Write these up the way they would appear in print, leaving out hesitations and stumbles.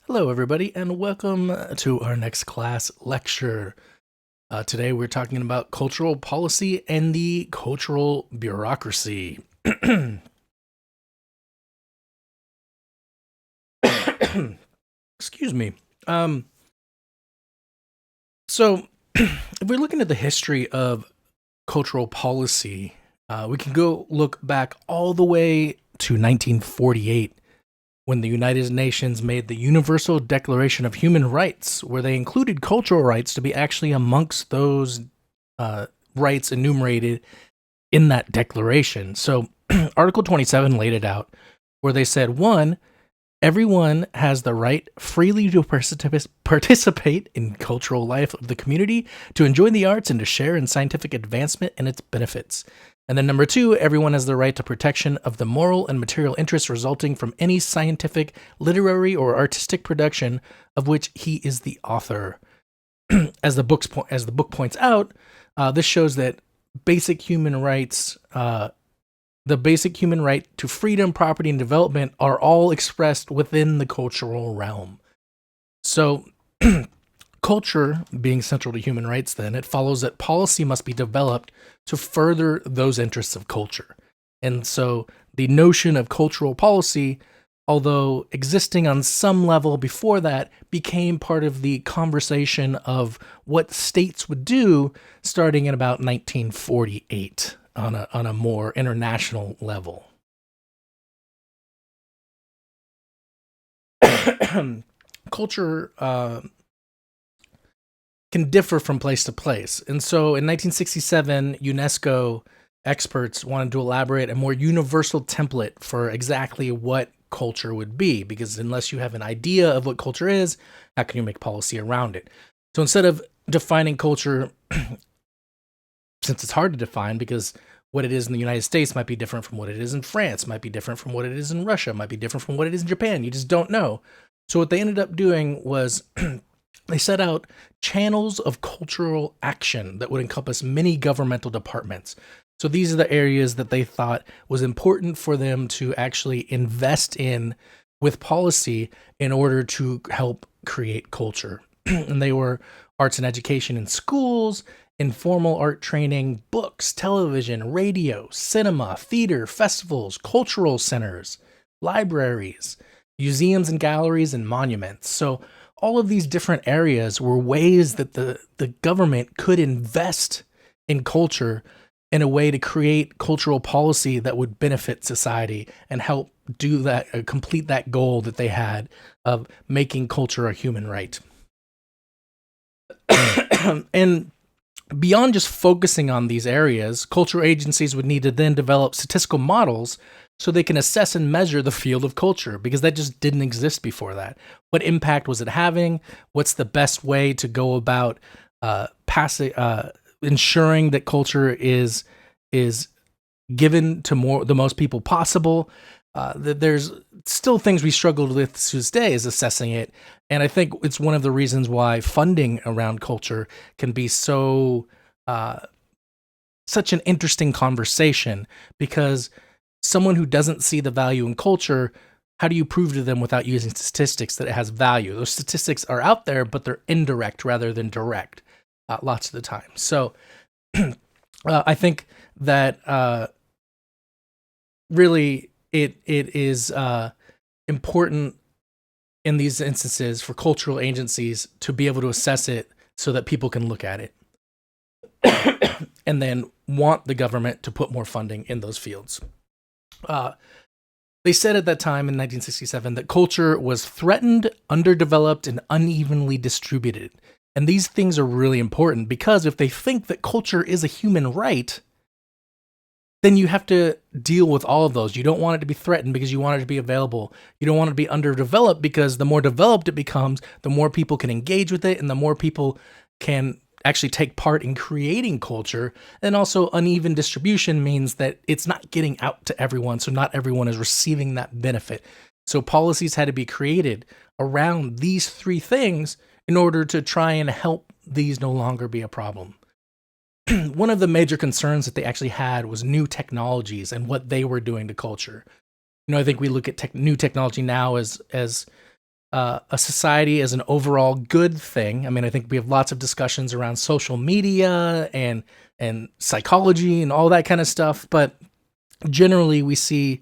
Hello, everybody, and welcome to our next class lecture. Today, we're talking about cultural policy and the cultural bureaucracy. Excuse me. So, if we're looking at the history of cultural policy, we can go look back all the way to 1948 when the United Nations made the Universal Declaration of Human Rights, where they included cultural rights to be actually amongst those rights enumerated in that declaration. So, Article 27 laid it out, where they said, one, everyone has the right freely to participate in cultural life of the community, to enjoy the arts, and to share in scientific advancement and its benefits. And then number two, everyone has the right to protection of the moral and material interests resulting from any scientific, literary, or artistic production of which he is the author. As the book points out, this shows that basic human rights, the basic human right to freedom, property, and development are all expressed within the cultural realm. So, culture being central to human rights, then, it follows that policy must be developed to further those interests of culture. And so, the notion of cultural policy, although existing on some level before that, became part of the conversation of what states would do starting in about 1948 on a more international level. Culture can differ from place to place. And so in 1967, UNESCO experts wanted to elaborate a more universal template for exactly what culture would be, because unless you have an idea of what culture is, how can you make policy around it? So instead of defining culture, since it's hard to define because what it is in the United States might be different from what it is in France, might be different from what it is in Russia, might be different from what it is in Japan. You just don't know. So what they ended up doing was they set out channels of cultural action that would encompass many governmental departments. So these are the areas that they thought was important for them to actually invest in with policy in order to help create culture. And they were arts and education in schools, informal art training, books, television, radio, cinema, theater, festivals, cultural centers, libraries, museums and galleries, and monuments. So all of these different areas were ways that the government could invest in culture in a way to create cultural policy that would benefit society and help do that, complete that goal that they had of making culture a human right. And beyond just focusing on these areas, cultural agencies would need to then develop statistical models so they can assess and measure the field of culture, because that just didn't exist before that. What impact was it having? What's the best way to go about ensuring that culture is given to the most people possible? There's still things we struggle with to this day is assessing it. And I think it's one of the reasons why funding around culture can be such an interesting conversation, because someone who doesn't see the value in culture, how do you prove to them without using statistics that it has value? Those statistics are out there, but they're indirect rather than direct lots of the time. So I think that really it is important in these instances for cultural agencies to be able to assess it so that people can look at it and then want the government to put more funding in those fields. They said at that time in 1967 that culture was threatened, underdeveloped, and unevenly distributed. And these things are really important, because if they think that culture is a human right, then you have to deal with all of those. You don't want it to be threatened because you want it to be available. You don't want it to be underdeveloped, because the more developed it becomes, the more people can engage with it and the more people can actually take part in creating culture. And also, uneven distribution means that it's not getting out to everyone, so not everyone is receiving that benefit. So policies had to be created around these three things in order to try and help these no longer be a problem. One of the major concerns that they actually had was new technologies and what they were doing to culture. I think we look at new technology now as a society as an overall good thing. I mean, I think we have lots of discussions around social media and psychology and all that kind of stuff, but generally we see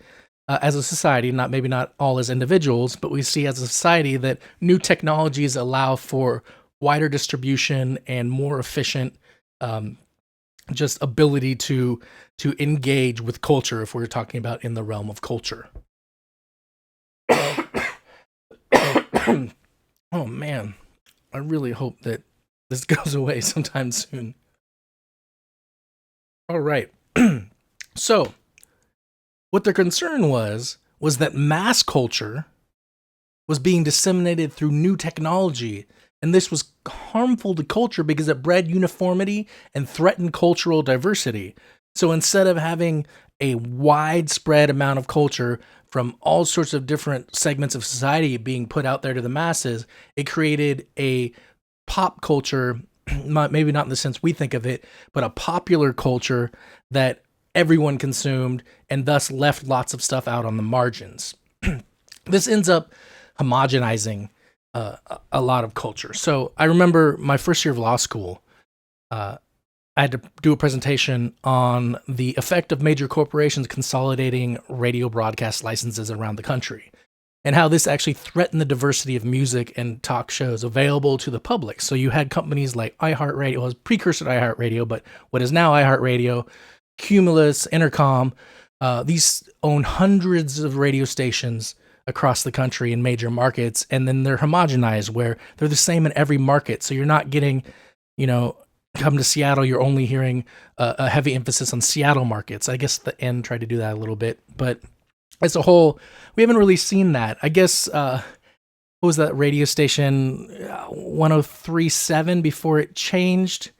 as a society, not maybe not all as individuals, but we see as a society that new technologies allow for wider distribution and more efficient just ability to engage with culture if we're talking about in the realm of culture. Oh man, I really hope that this goes away sometime soon. All right. So, what their concern was that mass culture was being disseminated through new technology, and this was harmful to culture because it bred uniformity and threatened cultural diversity. So instead of having a widespread amount of culture from all sorts of different segments of society being put out there to the masses, it created a pop culture, maybe not in the sense we think of it, but a popular culture that everyone consumed and thus left lots of stuff out on the margins. This ends up homogenizing a lot of culture. So I remember my first year of law school, I had to do a presentation on the effect of major corporations consolidating radio broadcast licenses around the country and how this actually threatened the diversity of music and talk shows available to the public. So you had companies like iHeartRadio, it was precursor to iHeartRadio, but what is now iHeartRadio, Cumulus, Intercom, these own hundreds of radio stations across the country in major markets, and then they're homogenized where they're the same in every market. So you're not getting, come to Seattle, you're only hearing a heavy emphasis on Seattle markets. I guess the N tried to do that a little bit, but as a whole, we haven't really seen that. I guess, what was that radio station, 103.7 before it changed?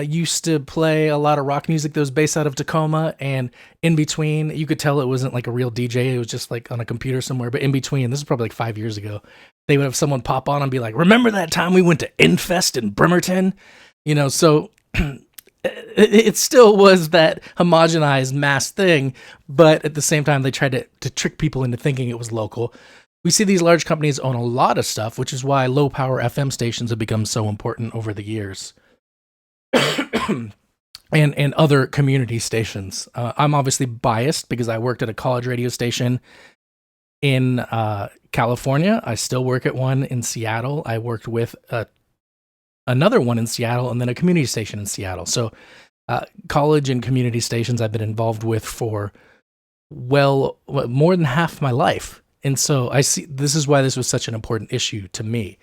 Used to play a lot of rock music that was based out of Tacoma, and in between, you could tell it wasn't like a real DJ. It was just like on a computer somewhere, but in between, this is probably like 5 years ago, they would have someone pop on and be like, remember that time we went to Infest in Bremerton? So it still was that homogenized mass thing, but at the same time, they tried to trick people into thinking it was local. We see these large companies own a lot of stuff, which is why low power FM stations have become so important over the years. and other community stations. I'm obviously biased because I worked at a college radio station in California. I still work at one in Seattle. I worked with another one in Seattle and then a community station in Seattle. So college and community stations I've been involved with for more than half my life. And so I see this is why this was such an important issue to me.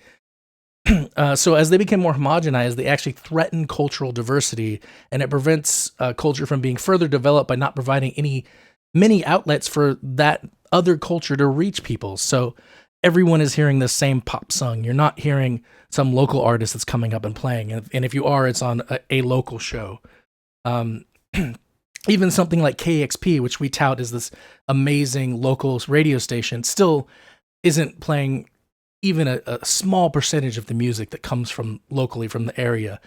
So as they became more homogenized, they actually threaten cultural diversity, and it prevents culture from being further developed by not providing many outlets for that other culture to reach people. So everyone is hearing the same pop song. You're not hearing some local artist that's coming up and playing. And if you are, it's on a local show. Even something like KXP, which we tout as this amazing local radio station, still isn't playing even a small percentage of the music that comes from locally from the area.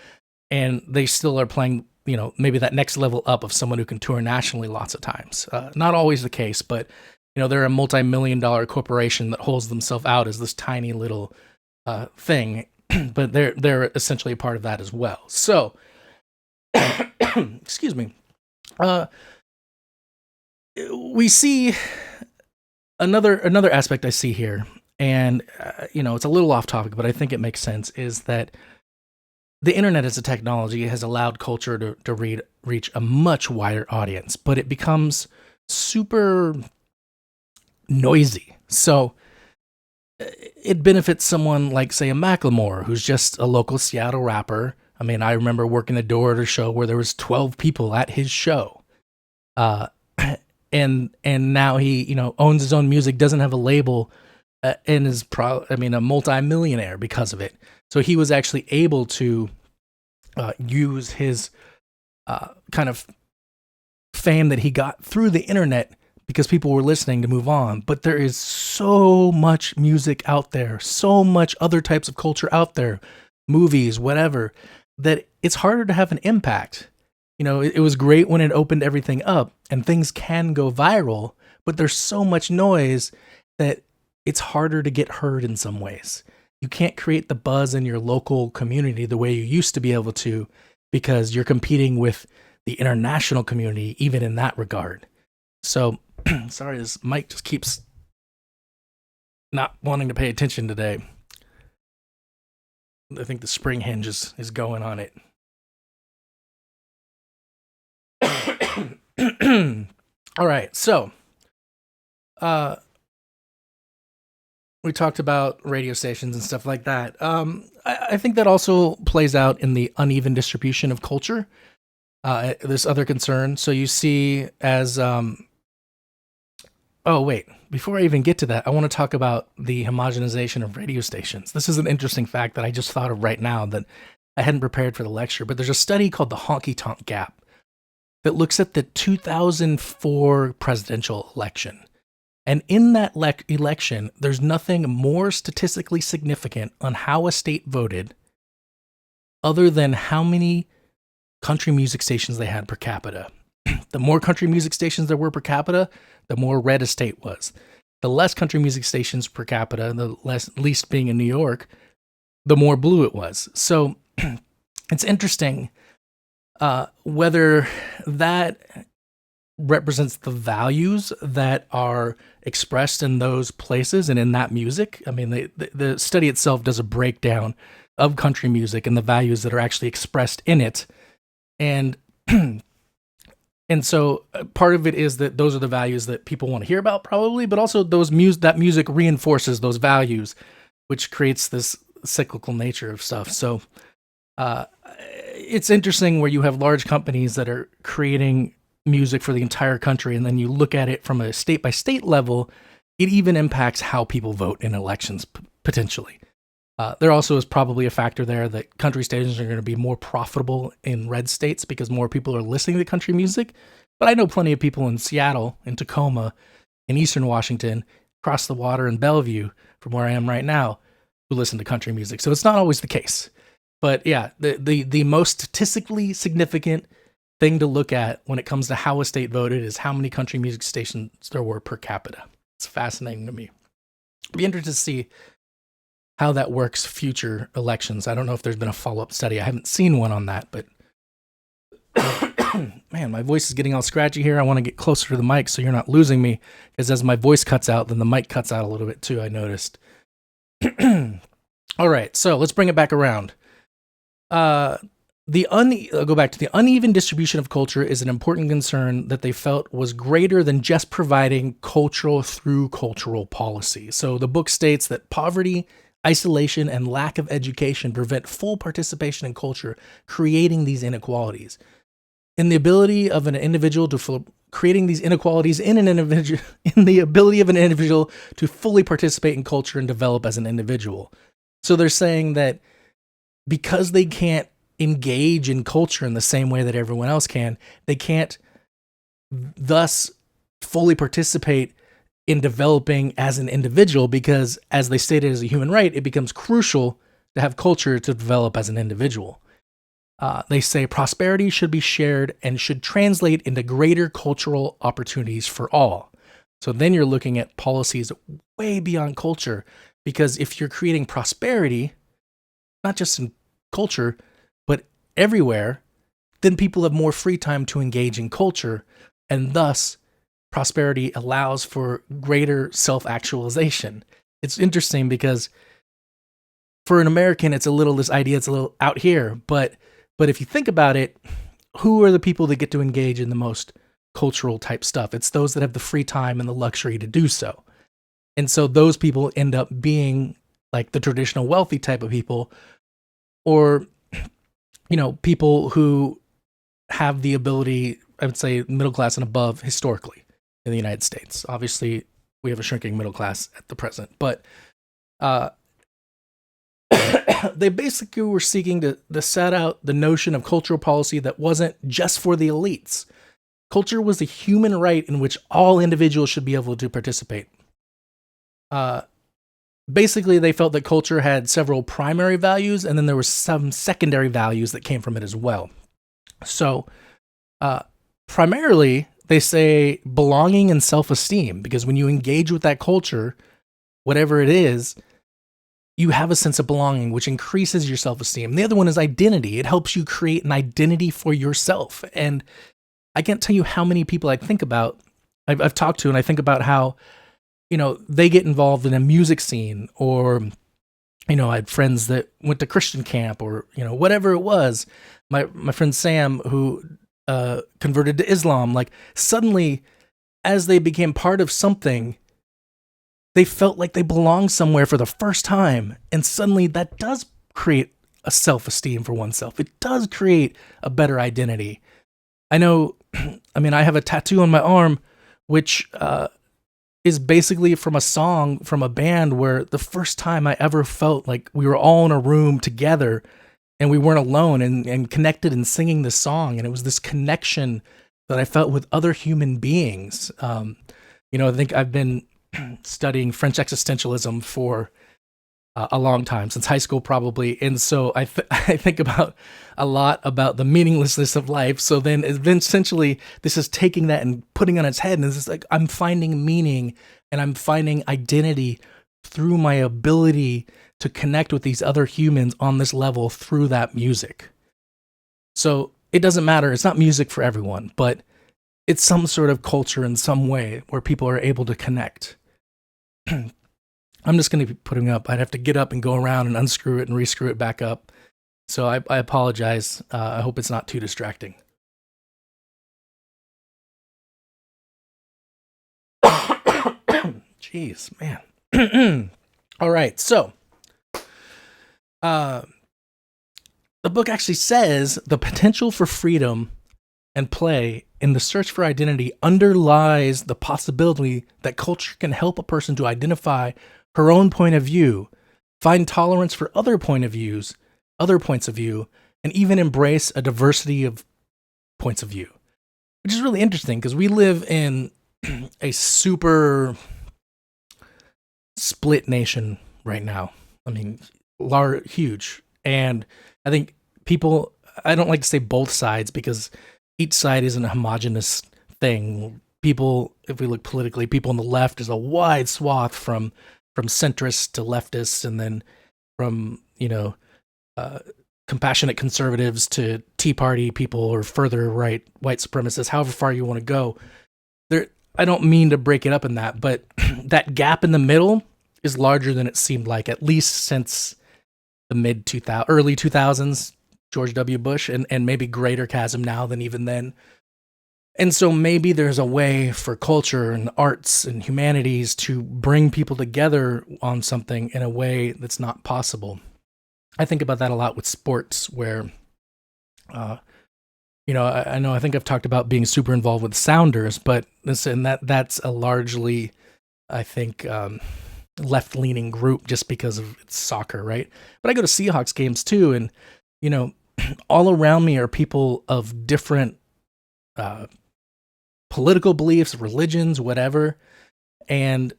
And they still are playing, maybe that next level up of someone who can tour nationally lots of times. Not always the case, but, they're a multi-million-dollar corporation that holds themselves out as this tiny little thing, but they're essentially a part of that as well. So, excuse me. We see another aspect I see here, and it's a little off topic, but I think it makes sense, is that the internet as a technology has allowed culture to reach a much wider audience, but it becomes super noisy. So it benefits someone like, say, a Macklemore, who's just a local Seattle rapper. I mean, I remember working a door at a show where there was 12 people at his show. And now he, owns his own music, doesn't have a label, and is a multi-millionaire because of it. So he was actually able to use his kind of fame that he got through the internet because people were listening to move on. But there is so much music out there, so much other types of culture out there, movies, whatever, that it's harder to have an impact. It was great when it opened everything up, and things can go viral, but there's so much noise that it's harder to get heard in some ways. You can't create the buzz in your local community the way you used to be able to because you're competing with the international community, even in that regard. So, sorry, this mic just keeps not wanting to pay attention today. I think the spring hinge is going on it. All right, so uh, we talked about radio stations and stuff like that. I think that also plays out in the uneven distribution of culture. This other concern. So you see as oh wait, before I even get to that, I want to talk about the homogenization of radio stations. This is an interesting fact that I just thought of right now that I hadn't prepared for the lecture, but there's a study called the Honky Tonk Gap that looks at the 2004 presidential election. And in that election, there's nothing more statistically significant on how a state voted other than how many country music stations they had per capita. The more country music stations there were per capita, the more red a state was. The less country music stations per capita, the least being in New York, the more blue it was. So it's interesting whether that represents the values that are expressed in those places and in that music. I mean, the study itself does a breakdown of country music and the values that are actually expressed in it. And and so part of it is that those are the values that people want to hear about, probably, but also that music reinforces those values, which creates this cyclical nature of stuff. So it's interesting where you have large companies that are creating music for the entire country, and then you look at it from a state by state level, it even impacts how people vote in elections potentially. There also is probably a factor there that country stations are going to be more profitable in red states because more people are listening to country music. But I know plenty of people in Seattle, in Tacoma, in Eastern Washington, across the water in Bellevue, from where I am right now, who listen to country music. So it's not always the case. But yeah, the most statistically significant thing to look at when it comes to how a state voted is how many country music stations there were per capita. It's fascinating to me. I'd be interested to see how that works future elections. I don't know if there's been a follow-up study. I haven't seen one on that, but man, my voice is getting all scratchy here. I want to get closer to the mic so you're not losing me, because as my voice cuts out, then the mic cuts out a little bit too, I noticed. All right, so let's bring it back around. I'll go back to the uneven distribution of culture is an important concern that they felt was greater than just providing cultural through cultural policy. So the book states that poverty, isolation, and lack of education prevent full participation in culture, creating these inequalities. In the ability of an individual to creating these inequalities in the ability of an individual to fully participate in culture and develop as an individual. So they're saying that because they can't engage in culture in the same way that everyone else can, they can't thus fully participate in developing as an individual, because as they stated as a human right, it becomes crucial to have culture to develop as an individual. They say prosperity should be shared and should translate into greater cultural opportunities for all. So then you're looking at policies way beyond culture, because if you're creating prosperity, not just in culture, but everywhere, then people have more free time to engage in culture, and thus prosperity allows for greater self-actualization. It's interesting because for an American, it's a little out here, but if you think about it, who are the people that get to engage in the most cultural type stuff? It's those that have the free time and the luxury to do so. And so those people end up being like the traditional wealthy type of people, or, people who have the ability, I would say middle class and above historically in the United States. Obviously, we have a shrinking middle class at the present, but they basically were seeking to set out the notion of cultural policy that wasn't just for the elites. Culture was a human right in which all individuals should be able to participate. Basically, they felt that culture had several primary values, and then there were some secondary values that came from it as well. So, primarily, they say belonging and self-esteem, because when you engage with that culture, whatever it is, you have a sense of belonging, which increases your self-esteem. The other one is identity. It helps you create an identity for yourself. And I can't tell you how many people I think about, I've talked to, and I think about how, they get involved in a music scene, or, I had friends that went to Christian camp, or, whatever it was. My friend Sam, who converted to Islam, like suddenly, as they became part of something, they felt like they belonged somewhere for the first time. And suddenly that does create a self-esteem for oneself. It does create a better identity. I know, I have a tattoo on my arm, which is basically from a song from a band where the first time I ever felt like we were all in a room together and we weren't alone and connected and singing this song. And it was this connection that I felt with other human beings. I think I've been studying French existentialism for a long time, since high school probably, and so I think about a lot about the meaninglessness of life. So then essentially this is taking that and putting on its head, and it's like I'm finding meaning and I'm finding identity through my ability to connect with these other humans on this level through that music. So it doesn't matter, it's not music for everyone, but it's some sort of culture in some way where people are able to connect. I'm just going to be putting up. I'd have to get up and go around and unscrew it and rescrew it back up. So I apologize. I hope it's not too distracting. Jeez, man. All right. So the book actually says the potential for freedom and play in the search for identity underlies the possibility that culture can help a person to identify her own point of view, find tolerance for other points of view, and even embrace a diversity of points of view. Which is really interesting because we live in a super split nation right now. Huge. And I think people, I don't like to say both sides because each side isn't a homogenous thing. People, if we look politically, people on the left is a wide swath from centrists to leftists, and then from, compassionate conservatives to Tea Party people or further right, white supremacists, however far you want to go. I don't mean to break it up in that, but that gap in the middle is larger than it seemed like, at least since the early 2000s, George W. Bush, and maybe greater chasm now than even then. And so maybe there's a way for culture and arts and humanities to bring people together on something in a way that's not possible. I think about that a lot with sports, where, I think I've talked about being super involved with Sounders, but that's a largely, I think, left-leaning group just because of its soccer, right? But I go to Seahawks games too, and, all around me are people of different political beliefs, religions, whatever. And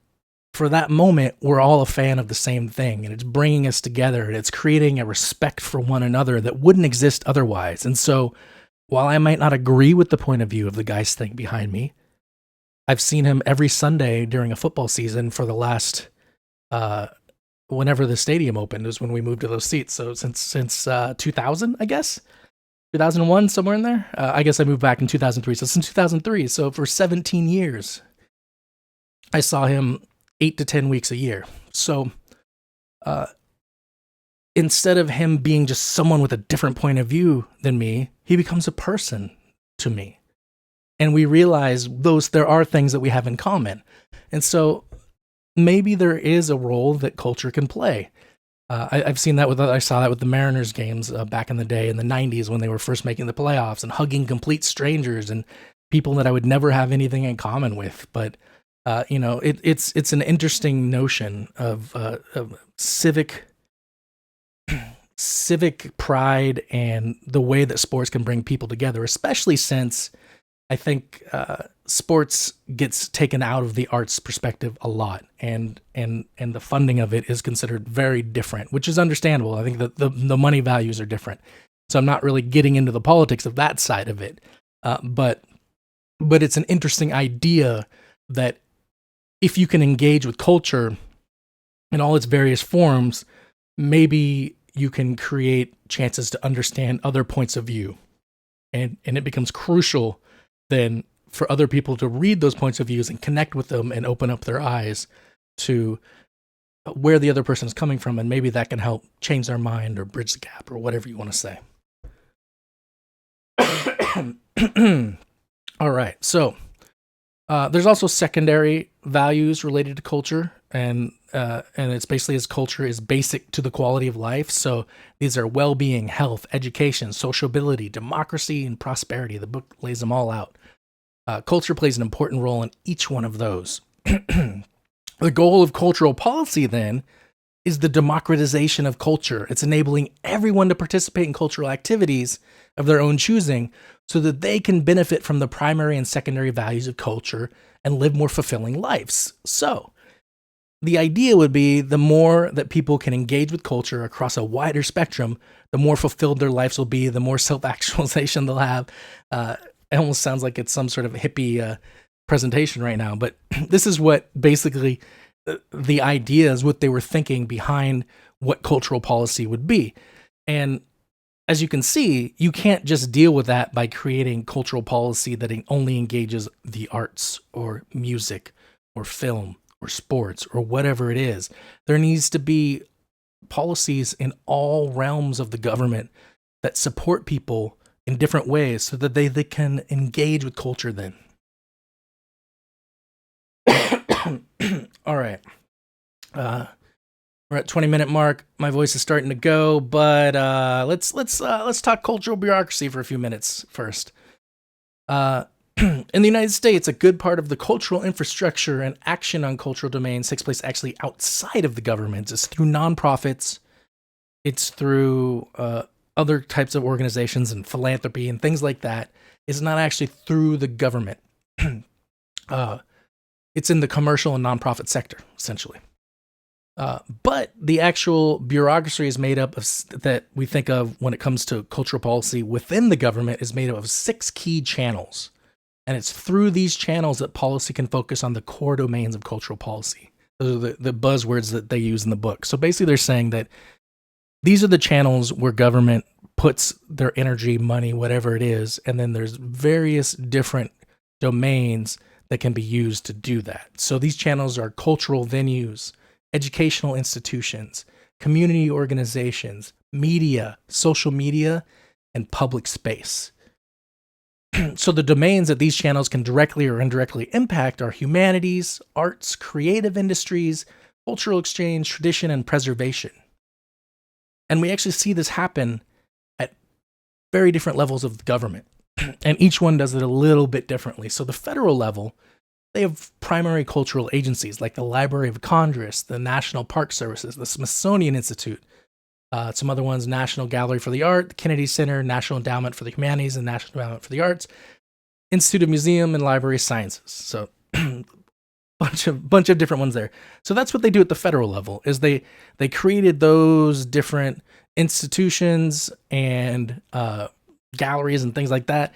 for that moment, we're all a fan of the same thing, and it's bringing us together, and it's creating a respect for one another that wouldn't exist otherwise. And so while I might not agree with the point of view of the guy sitting behind me, I've seen him every Sunday during a football season for the last, whenever the stadium opened is when we moved to those seats. So since 2000, I guess. 2001, somewhere in there. I guess I moved back in 2003. So since 2003, so for 17 years, I saw him 8 to 10 weeks a year. So instead of him being just someone with a different point of view than me, he becomes a person to me. And we realize there are things that we have in common. And so maybe there is a role that culture can play. I saw that with the Mariners games back in the day in the 90s when they were first making the playoffs, and hugging complete strangers and people that I would never have anything in common with. But, it's an interesting notion of civic pride and the way that sports can bring people together, especially since I think sports gets taken out of the arts perspective a lot, and the funding of it is considered very different, which is understandable. I think that the money values are different. So I'm not really getting into the politics of that side of it. But it's an interesting idea that if you can engage with culture in all its various forms, maybe you can create chances to understand other points of view. And it becomes crucial then for other people to read those points of views and connect with them and open up their eyes to where the other person is coming from. And maybe that can help change their mind or bridge the gap or whatever you want to say. All right. So there's also secondary values related to culture, and it's basically as culture is basic to the quality of life. So these are well-being, health, education, sociability, democracy, and prosperity. The book lays them all out. Culture plays an important role in each one of those. The goal of cultural policy, then, is the democratization of culture. It's enabling everyone to participate in cultural activities of their own choosing so that they can benefit from the primary and secondary values of culture and live more fulfilling lives. So, the idea would be the more that people can engage with culture across a wider spectrum, the more fulfilled their lives will be, the more self-actualization they'll have. It almost sounds like it's some sort of hippie presentation right now, but this is what basically the idea is, what they were thinking behind what cultural policy would be. And as you can see, you can't just deal with that by creating cultural policy that only engages the arts or music or film or sports or whatever it is. There needs to be policies in all realms of the government that support people in different ways so that they can engage with culture then. All right. We're at 20-minute mark. My voice is starting to go, but let's talk cultural bureaucracy for a few minutes first. In the United States, a good part of the cultural infrastructure and action on cultural domains takes place actually outside of the government. It's through nonprofits. It's through other types of organizations and philanthropy and things like that. It's not actually through the government. It's in the commercial and nonprofit sector, essentially. But the actual bureaucracy is made up of, that we think of when it comes to cultural policy within the government, is made up of 6 key channels. And it's through these channels that policy can focus on the core domains of cultural policy. Those are the buzzwords that they use in the book. So basically they're saying that these are the channels where government puts their energy, money, whatever it is, and then there's various different domains that can be used to do that. So these channels are cultural venues, educational institutions, community organizations, media, social media, and public space. So the domains that these channels can directly or indirectly impact are humanities, arts, creative industries, cultural exchange, tradition, and preservation. And we actually see this happen at very different levels of the government. And each one does it a little bit differently. So the federal level, they have primary cultural agencies like the Library of Congress, the National Park Services, the Smithsonian Institute, some other ones, National Gallery for the Art, the Kennedy Center, National Endowment for the Humanities, and National Endowment for the Arts, Institute of Museum and Library Sciences. So bunch of different ones there. So that's what they do at the federal level, is they created those different institutions and galleries and things like that,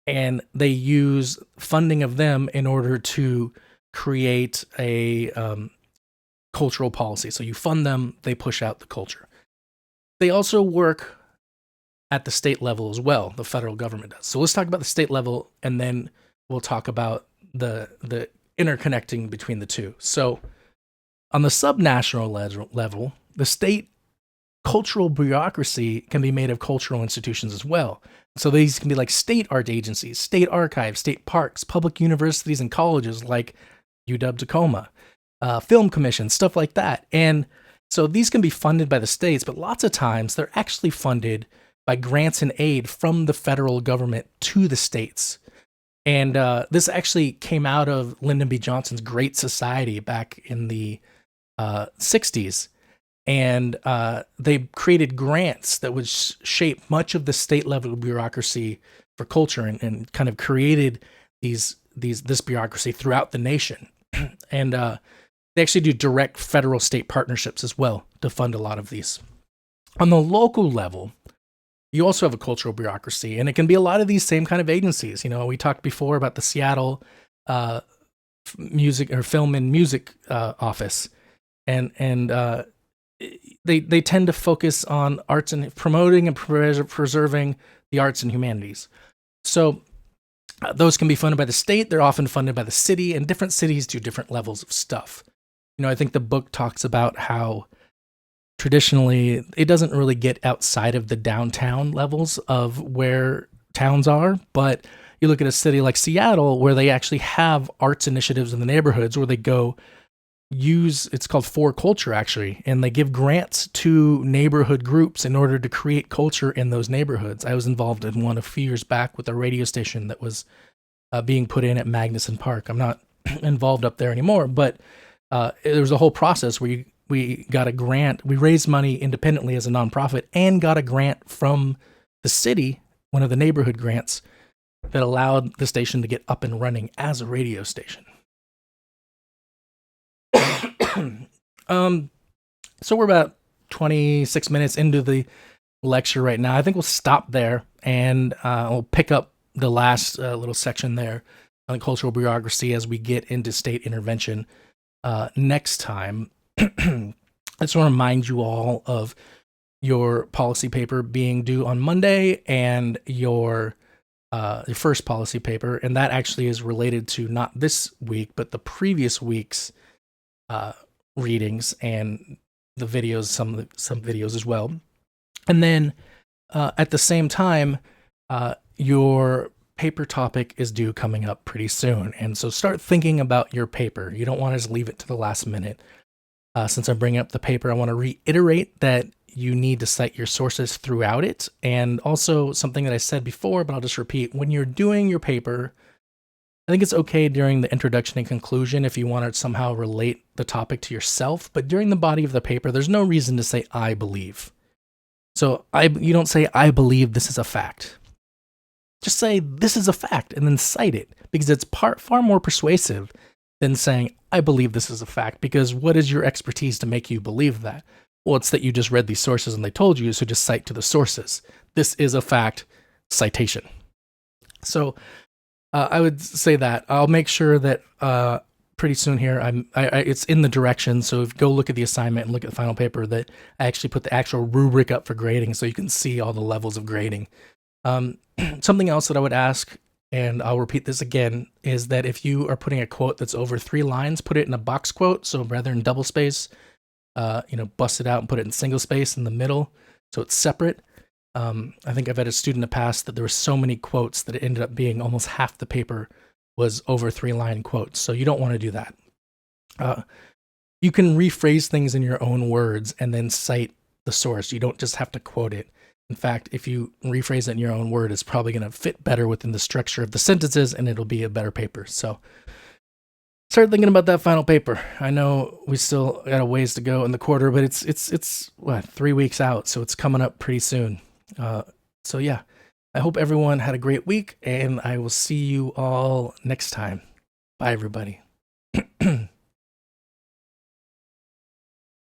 and they use funding of them in order to create a cultural policy. So you fund them, they push out the culture. They also work at the state level as well, the federal government does. So let's talk about the state level, and then we'll talk about the interconnecting between the two. So on the subnational level, the state cultural bureaucracy can be made of cultural institutions as well. So these can be like state art agencies, state archives, state parks, public universities and colleges like UW-Tacoma, film commissions, stuff like that. And so these can be funded by the states, but lots of times they're actually funded by grants and aid from the federal government to the states. And this actually came out of Lyndon B. Johnson's Great Society back in the 60s. And they created grants that would shape much of the state level bureaucracy for culture, and kind of created this bureaucracy throughout the nation. And they actually do direct federal state partnerships as well to fund a lot of these. On the local level, you also have a cultural bureaucracy, and it can be a lot of these same kind of agencies. You know, we talked before about the Seattle music or film and music office. and they tend to focus on arts and promoting and preserving the arts and humanities. So those can be funded by the state. They're often funded by the city, and different cities do different levels of stuff. I think the book talks about how traditionally it doesn't really get outside of the downtown levels of where towns are, but you look at a city like Seattle where they actually have arts initiatives in the neighborhoods where they go use, it's called For Culture actually, and they give grants to neighborhood groups in order to create culture in those neighborhoods. I was involved in one a few years back with a radio station that was being put in at Magnuson Park. I'm not involved up there anymore, but there was a whole process where we got a grant. We raised money independently as a nonprofit and got a grant from the city, one of the neighborhood grants, that allowed the station to get up and running as a radio station. So we're about 26 minutes into the lecture right now. I think we'll stop there, and we'll pick up the last little section there on cultural bureaucracy as we get into state intervention next time. I just want to remind you all of your policy paper being due on Monday and your first policy paper, and that actually is related to not this week, but the previous week's readings and the videos, some videos as well. And then at the same time, your paper topic is due coming up pretty soon. And so start thinking about your paper. You don't want to just leave it to the last minute. Since I'm bringing up the paper, I want to reiterate that you need to cite your sources throughout it. And also something that I said before, but I'll just repeat, when you're doing your paper, I think it's okay during the introduction and conclusion if you want to somehow relate the topic to yourself, but during the body of the paper, there's no reason to say, I believe. So you don't say, I believe this is a fact. Just say, this is a fact, and then cite it, because it's far more persuasive than saying, I believe this is a fact, because what is your expertise to make you believe that? Well, it's that you just read these sources and they told you, so just cite to the sources. This is a fact, citation. So I would say that. I'll make sure that pretty soon here, it's in the direction, so if you go look at the assignment and look at the final paper, that I actually put the actual rubric up for grading so you can see all the levels of grading. Something else that I would ask, and I'll repeat this again, is that if you are putting a quote that's over 3 lines, put it in a box quote, so rather than double space, bust it out and put it in single space in the middle so it's separate. I think I've had a student in the past that there were so many quotes that it ended up being almost half the paper was over 3-line quotes, so you don't want to do that. You can rephrase things in your own words and then cite the source. You don't just have to quote it. In fact, if you rephrase it in your own word, it's probably going to fit better within the structure of the sentences, and it'll be a better paper. So start thinking about that final paper. I know we still got a ways to go in the quarter, but it's what, 3 weeks out, so it's coming up pretty soon. So yeah, I hope everyone had a great week, and I will see you all next time. Bye, everybody.